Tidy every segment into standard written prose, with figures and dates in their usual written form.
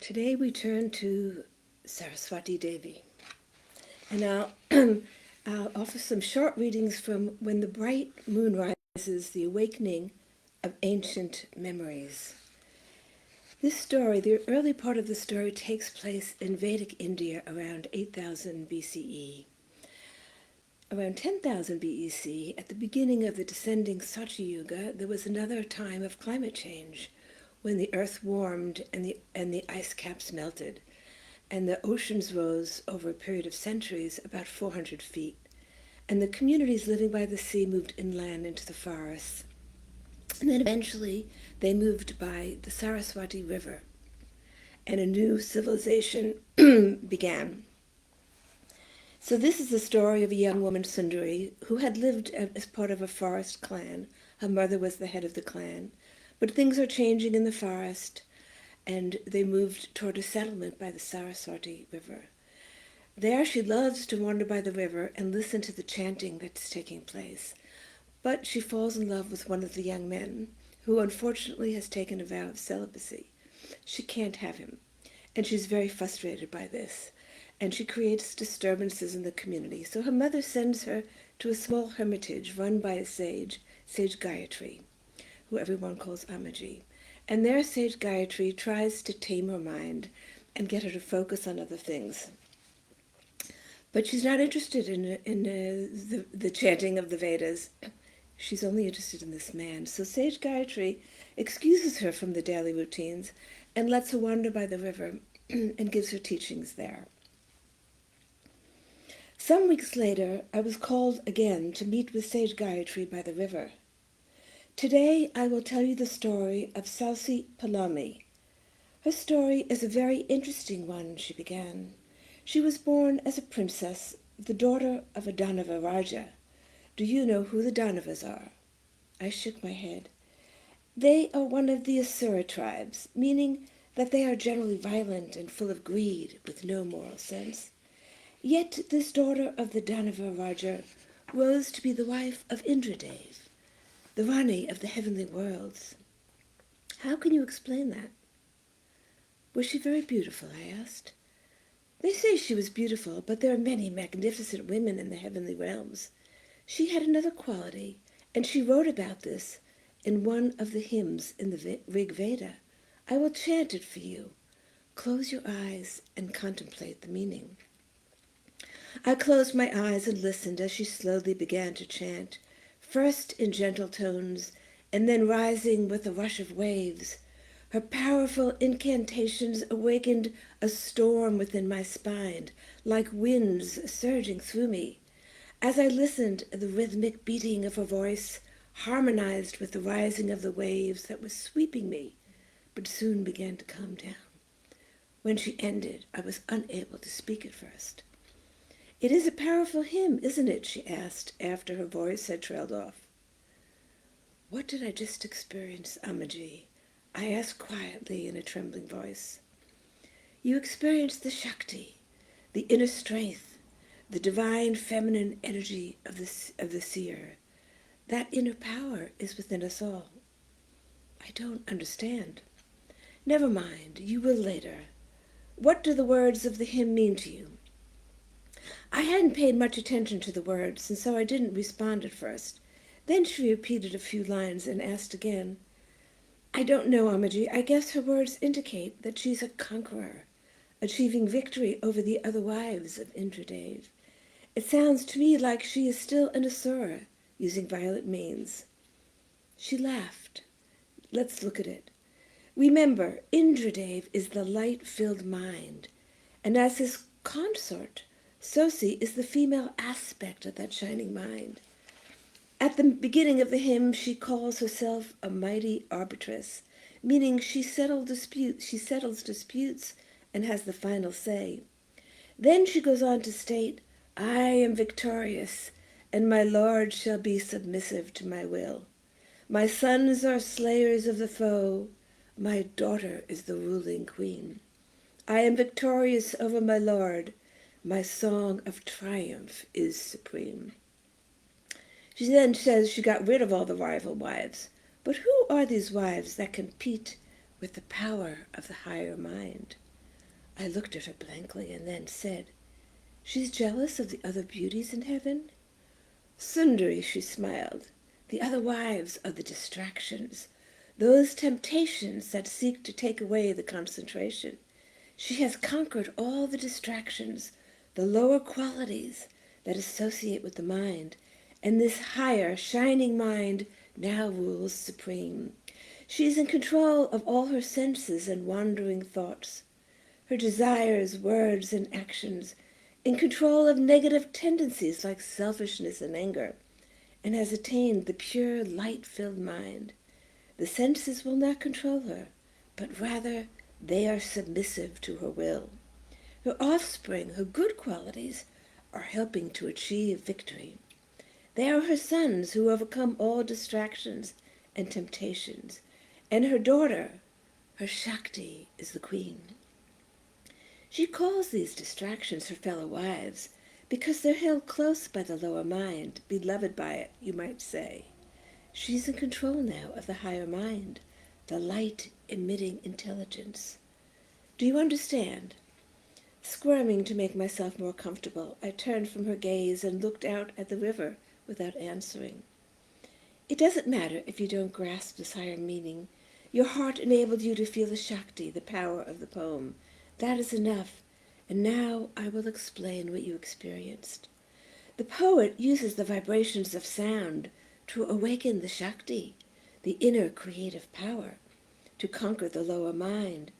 Today we turn to Saraswati Devi, and I'll offer some short readings from When the Bright Moon Rises, the Awakening of Ancient Memories. This story, the early part of the story, takes place in Vedic India around 8000 BCE. Around 10,000 BEC, at the beginning of the descending Satya Yuga, there was another time of climate change when the earth warmed and the ice caps melted, and the oceans rose over a period of centuries about 400 feet, and the communities living by the sea moved inland into the forests. And then eventually they moved by the Saraswati River, and a new civilization began. So this is the story of a young woman, Sundari, who had lived as part of a forest clan. Her mother was the head of the clan. But things are changing in the forest, and they moved toward a settlement by the Saraswati River. There she loves to wander by the river and listen to the chanting that's taking place. But she falls in love with one of the young men, who unfortunately has taken a vow of celibacy. She can't have him, and she's very frustrated by this, and she creates disturbances in the community. So her mother sends her to a small hermitage run by a sage, Sage Gayatri, who everyone calls Amaji. And there Sage Gayatri tries to tame her mind and get her to focus on other things. But she's not interested in the chanting of the Vedas. She's only interested in this man. So Sage Gayatri excuses her from the daily routines and lets her wander by the river and gives her teachings there. Some weeks later, I was called again to meet with Sage Gayatri by the river. Today, I will tell you the story of Sausi Palami. Her story is a very interesting one, she began. She was born as a princess, the daughter of a Danava Raja. Do you know who the Danavas are? I shook my head. They are one of the Asura tribes, meaning that they are generally violent and full of greed, with no moral sense. Yet this daughter of the Danava Raja rose to be the wife of Indradev, the Rani of the heavenly worlds. How can you explain that? Was she very beautiful? I asked. They say she was beautiful, but there are many magnificent women in the heavenly realms. She had another quality, and she wrote about this in one of the hymns in the Rig Veda. I will chant it for you. Close your eyes and contemplate the meaning. I closed my eyes and listened as she slowly began to chant, first in gentle tones, and then rising with a rush of waves. Her powerful incantations awakened a storm within my spine, like winds surging through me. As I listened, the rhythmic beating of her voice harmonized with the rising of the waves that was sweeping me, but soon began to calm down. When she ended, I was unable to speak at first. It is a powerful hymn, isn't it? She asked after her voice had trailed off. What did I just experience, Amaji? I asked quietly in a trembling voice. You experienced the Shakti, the inner strength, the divine feminine energy of the seer. That inner power is within us all. I don't understand. Never mind, you will later. What do the words of the hymn mean to you? I hadn't paid much attention to the words, and so I didn't respond at first. Then she repeated a few lines and asked again. I don't know, Amaji. I guess her words indicate that she's a conqueror, achieving victory over the other wives of Indradev. It sounds to me like she is still an Asura, using violent means. She laughed. Let's look at it. Remember, Indradev is the light-filled mind, and as his consort, Sosi is the female aspect of that shining mind. At the beginning of the hymn, she calls herself a mighty arbitress, meaning she settles disputes and has the final say. Then she goes on to state, I am victorious, and my lord shall be submissive to my will. My sons are slayers of the foe, my daughter is the ruling queen. I am victorious over my lord, my song of triumph is supreme. She then says she got rid of all the rival wives. But who are these wives that compete with the power of the higher mind? I looked at her blankly and then said, "She's jealous of the other beauties in heaven?" "Sundari," she smiled, "the other wives are the distractions, those temptations that seek to take away the concentration. She has conquered all the distractions, the lower qualities that associate with the mind, and this higher, shining mind now rules supreme. She is in control of all her senses and wandering thoughts, her desires, words, and actions, in control of negative tendencies like selfishness and anger, and has attained the pure, light-filled mind. The senses will not control her, but rather they are submissive to her will. Her offspring, her good qualities, are helping to achieve victory. They are her sons who overcome all distractions and temptations, and her daughter, her Shakti, is the queen. She calls these distractions her fellow wives because they're held close by the lower mind, beloved by it, you might say. She's in control now of the higher mind, the light-emitting intelligence. Do you understand? Squirming to make myself more comfortable, I turned from her gaze and looked out at the river without answering. It doesn't matter if you don't grasp this higher meaning. Your heart enabled you to feel the Shakti, the power of the poem. That is enough, and now I will explain what you experienced. The poet uses the vibrations of sound to awaken the Shakti, the inner creative power, to conquer the lower mind.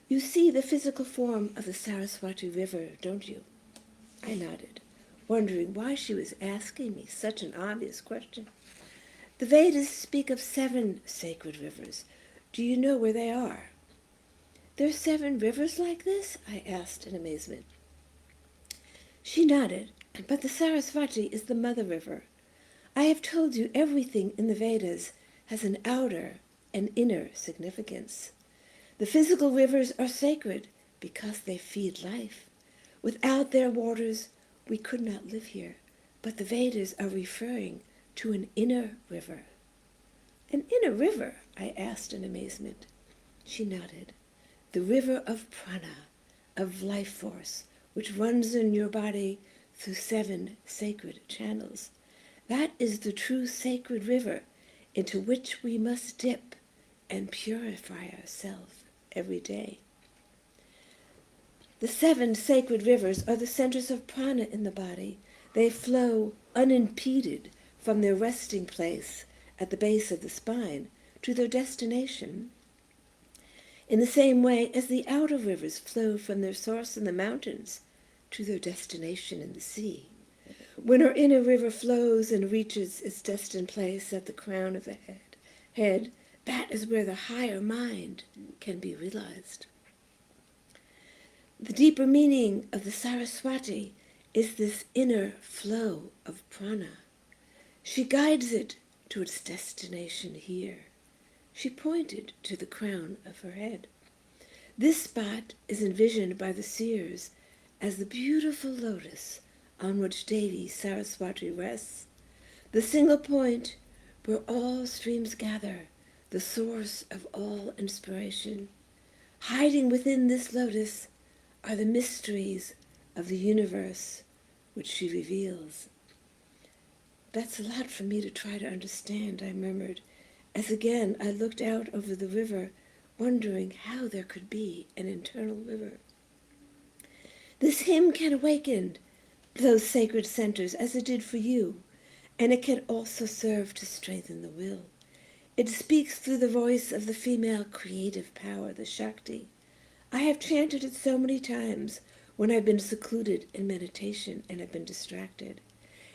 You see the physical form of the Saraswati River, don't you? I nodded, wondering why she was asking me such an obvious question. The Vedas speak of 7 sacred rivers. Do you know where they are? There are 7 rivers like this? I asked in amazement. She nodded, but the Saraswati is the mother river. I have told you everything in the Vedas has an outer and inner significance. The physical rivers are sacred because they feed life. Without their waters, we could not live here. But the Vedas are referring to an inner river. An inner river? I asked in amazement. She nodded. The river of prana, of life force, which runs in your body through 7 sacred channels. That is the true sacred river into which we must dip and purify ourselves every day. The 7 sacred rivers are the centers of prana in the body. They flow unimpeded from their resting place at the base of the spine to their destination, in the same way as the outer rivers flow from their source in the mountains to their destination in the sea. When our inner river flows and reaches its destined place at the crown of the head, that is where the higher mind can be realized. The deeper meaning of the Saraswati is this inner flow of prana. She guides it to its destination here. She pointed to the crown of her head. This spot is envisioned by the seers as the beautiful lotus on which Devi Saraswati rests, the single point where all streams gather, the source of all inspiration. Hiding within this lotus are the mysteries of the universe which she reveals. That's a lot for me to try to understand, I murmured, as again I looked out over the river, wondering how there could be an internal river. This hymn can awaken those sacred centers as it did for you, and it can also serve to strengthen the will. It speaks through the voice of the female creative power, the Shakti. I have chanted it so many times when I've been secluded in meditation and have been distracted.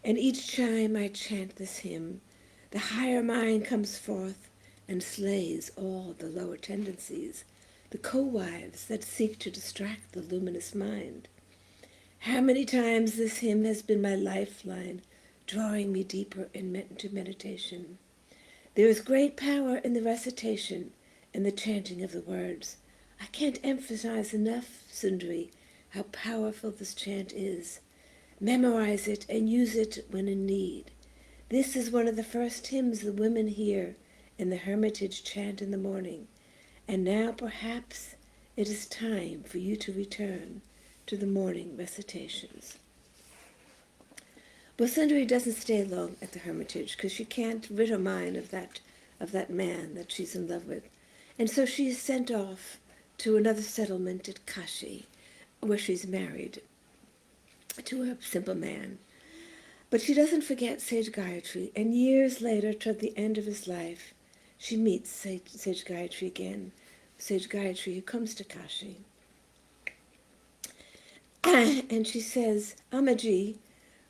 And each time I chant this hymn, the higher mind comes forth and slays all the lower tendencies, the co-wives that seek to distract the luminous mind. How many times this hymn has been my lifeline, drawing me deeper into meditation. There is great power in the recitation and the chanting of the words. I can't emphasize enough, Sundari, how powerful this chant is. Memorize it and use it when in need. This is one of the first hymns the women hear in the hermitage chant in the morning, and now perhaps It is time for you to return to the morning recitations. Well, Sundari doesn't stay long at the hermitage because she can't rid her mind of that man that she's in love with. And so she is sent off to another settlement at Kashi, where she's married to a simple man. But she doesn't forget Sage Gayatri, and years later, toward the end of his life, she meets Sage Gayatri again, Sage Gayatri who comes to Kashi. And she says, Amaji,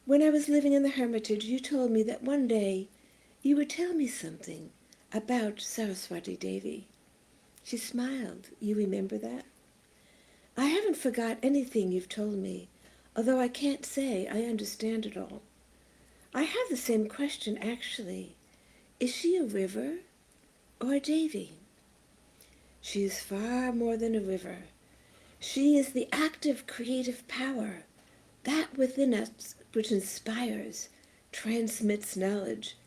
when I was living in the hermitage, you told me that one day you would tell me something about Saraswati Devi. She smiled. You remember that? I haven't forgot anything you've told me, although I can't say I understand it all. I have the same question, actually. Is she a river or a Devi? She is far more than a river. She is the active creative power, that within us which inspires, transmits knowledge,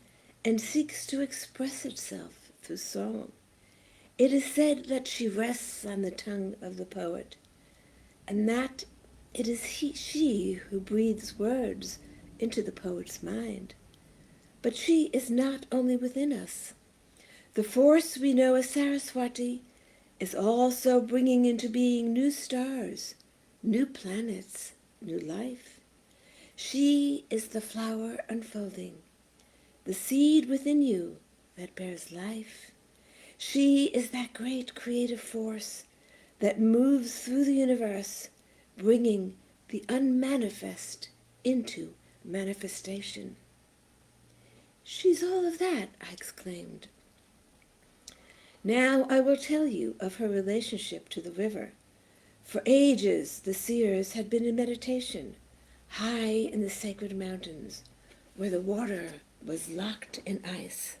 and seeks to express itself through song. It is said that she rests on the tongue of the poet, and that it is she who breathes words into the poet's mind. But she is not only within us. The force we know as Saraswati is also bringing into being new stars, new planets, new life. She is the flower unfolding, the seed within you that bears life. She is that great creative force that moves through the universe, bringing the unmanifest into manifestation. She's all of that, I exclaimed. Now I will tell you of her relationship to the river. For ages the seers had been in meditation, high in the sacred mountains, where the water was locked in ice.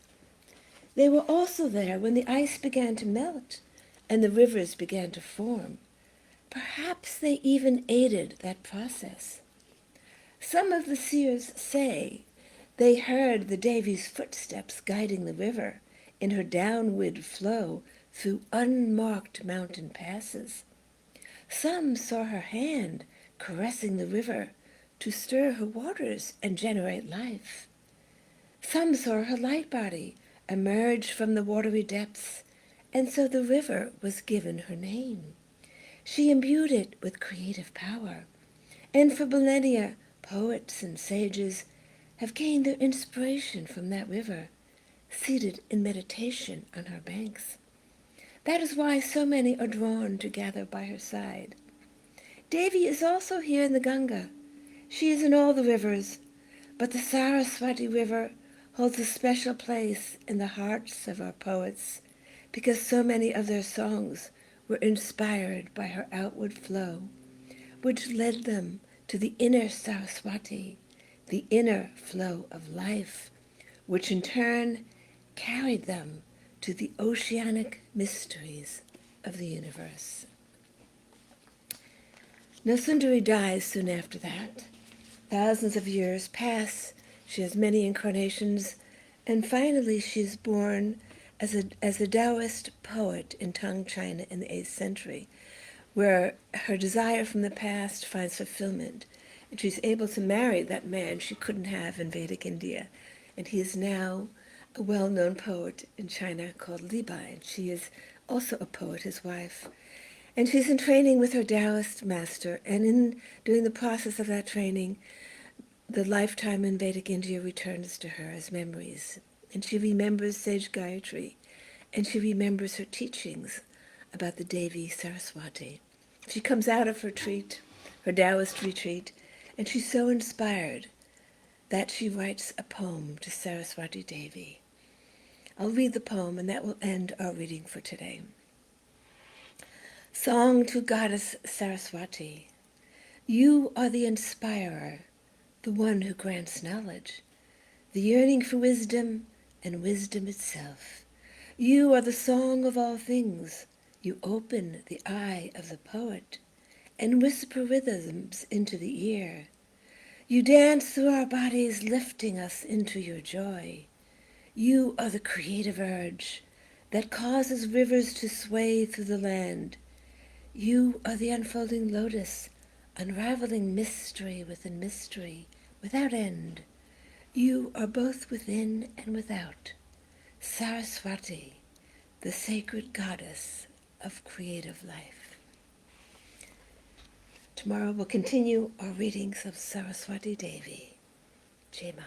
They were also there when the ice began to melt and the rivers began to form. Perhaps they even aided that process. Some of the seers say they heard the Devi's footsteps guiding the river in her downward flow through unmarked mountain passes. Some saw her hand caressing the river to stir her waters and generate life. Some saw her light body emerge from the watery depths, and so the river was given her name. She imbued it with creative power, and for millennia, poets and sages have gained their inspiration from that river, seated in meditation on her banks. That is why so many are drawn to gather by her side. Devi is also here in the Ganga. She is in all the rivers, but the Saraswati River holds a special place in the hearts of our poets because so many of their songs were inspired by her outward flow, which led them to the inner Saraswati, the inner flow of life, which in turn carried them to the oceanic mysteries of the universe. Now Sundari dies soon after that. Thousands of years pass, she has many incarnations, and finally she is born as a Taoist poet in Tang, China in the 8th century, where her desire from the past finds fulfillment, and she's able to marry that man she couldn't have in Vedic India. And he is now a well-known poet in China called Li Bai, and she is also a poet, his wife. And she's in training with her Taoist master, and in doing the process of that training, the lifetime in Vedic India returns to her as memories. And she remembers Sage Gayatri, and she remembers her teachings about the Devi Saraswati. She comes out of her retreat, her Taoist retreat, and she's so inspired that she writes a poem to Saraswati Devi. I'll read the poem, and that will end our reading for today. Song to Goddess Saraswati. You are the inspirer, the one who grants knowledge, the yearning for wisdom and wisdom itself. You are the song of all things. You open the eye of the poet and whisper rhythms into the ear. You dance through our bodies, lifting us into your joy. You are the creative urge that causes rivers to sway through the land. You are the unfolding lotus, unraveling mystery within mystery, without end. You are both within and without. Saraswati, the sacred goddess of creative life. Tomorrow we'll continue our readings of Saraswati Devi. Jai Ma.